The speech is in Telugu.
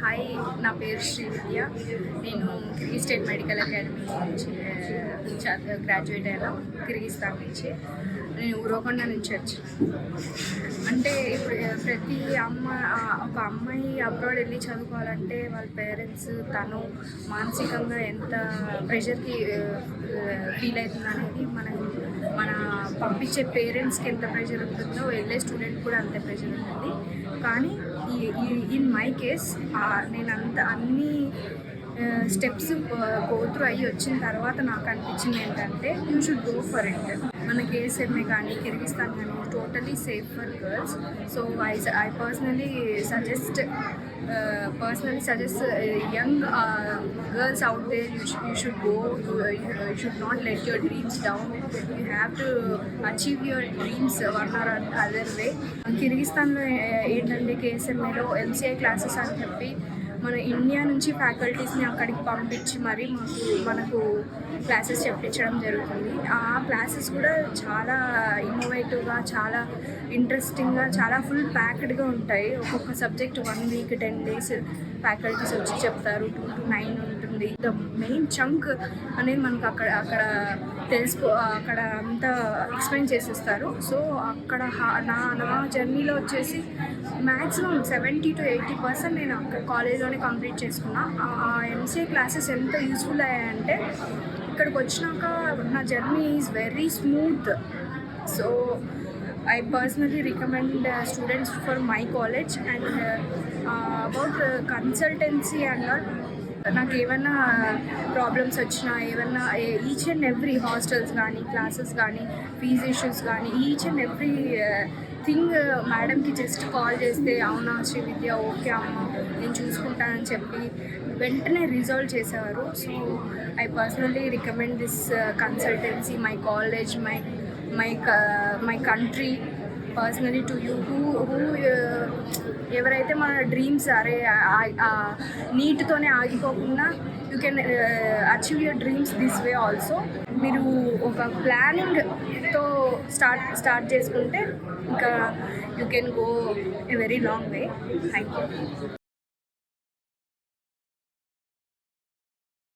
హాయ్, నా పేరు శ్రీవిద్య. నేను కిర్గిజ్ స్టేట్ మెడికల్ అకాడమీ నుంచి గ్రాడ్యుయేట్ అయినా, కిర్గిస్తాన్ నుంచి. నేను ఊరకొండ నుంచి వచ్చాను. అంటే ఇప్పుడు ప్రతి ఒక అమ్మాయి అబ్రాడ్ వెళ్ళి చదువుకోవాలంటే వాళ్ళ పేరెంట్స్ తను మానసికంగా ఎంత ప్రెషర్కి ఫీల్ అవుతుంది అనేది మన పంపించే పేరెంట్స్కి ఎంత ప్రెషర్ ఉంటుందో వెళ్ళే స్టూడెంట్ కూడా అంతే ప్రెషర్ ఉంటుంది. కానీ ఇన్ మై కేస్ నేను అన్ని స్టెప్స్ గోత్రూ అయ్యి వచ్చిన తర్వాత నాకు అనిపించింది ఏంటంటే you should go for it. మన కేఎస్ఎంఏ కానీ కిర్గిస్తాన్ కానీ totally safe for girls. So I personally suggest young girls out there, you should go, you should not let your dreams down. You have to achieve your dreams one or other way. కిర్గిస్తాన్లో ఏంటంటే కేఎస్ఎంఏలో ఎంసీఐ క్లాసెస్ అని చెప్పి మన ఇండియా నుంచి ఫ్యాకల్టీస్ని అక్కడికి పంపించి మరి మనకు క్లాసెస్ చెప్పించడం జరుగుతుంది. ఆ క్లాసెస్ కూడా చాలా ఇన్నోవేటివ్గా, చాలా ఇంట్రెస్టింగ్గా, చాలా ఫుల్ ప్యాక్డ్గా ఉంటాయి. ఒక్కొక్క సబ్జెక్ట్ 1 వీక్ 10 days ఫ్యాకల్టీస్ వచ్చి చెప్తారు. 2 to 9 ఉంటుంది. ద మెయిన్ చంక్ అనేది మనకు అక్కడ అక్కడ అంతా ఎక్స్ప్లెయిన్ చేసేస్తారు. సో అక్కడ నా జర్నీలో వచ్చేసి మ్యాక్సిమం 70 to 80% నేను అక్కడ కాలేజ్లోనే కంప్లీట్ చేసుకున్నా. ఆ ఎంసీఏ క్లాసెస్ ఎంత యూస్ఫుల్ అయ్యాయంటే ఇక్కడికి వచ్చినాక నా journey is very smooth. So I personally recommend students for my college. And about consultancy and all, నాకు ఏమైనా ప్రాబ్లమ్స్ వచ్చినా, ఏమైనా ఈచ్ అండ్ ఎవ్రీ హాస్టల్స్ కానీ, క్లాసెస్ కానీ, ఫీజ్ ఇష్యూస్ కానీ, ఈచ్ అండ్ ఎవ్రీ థింగ్ మేడంకి జస్ట్ కాల్ చేస్తే అవునా శ్రీవిద్య, ఓకే అమ్మ నేను చూసుకుంటానని చెప్పి వెంటనే రిజాల్వ్ చేసేవారు. So I personally recommend this consultancy, my college, my country, personally to you who ఎవరైతే మన డ్రీమ్స్ నీట్తోనే ఆగిపోకుండా you can achieve your dreams this way also. మీరు ఒక ప్లానింగ్తో స్టార్ట్ చేసుకుంటే ఇంకా you can go a very long way. Thank you.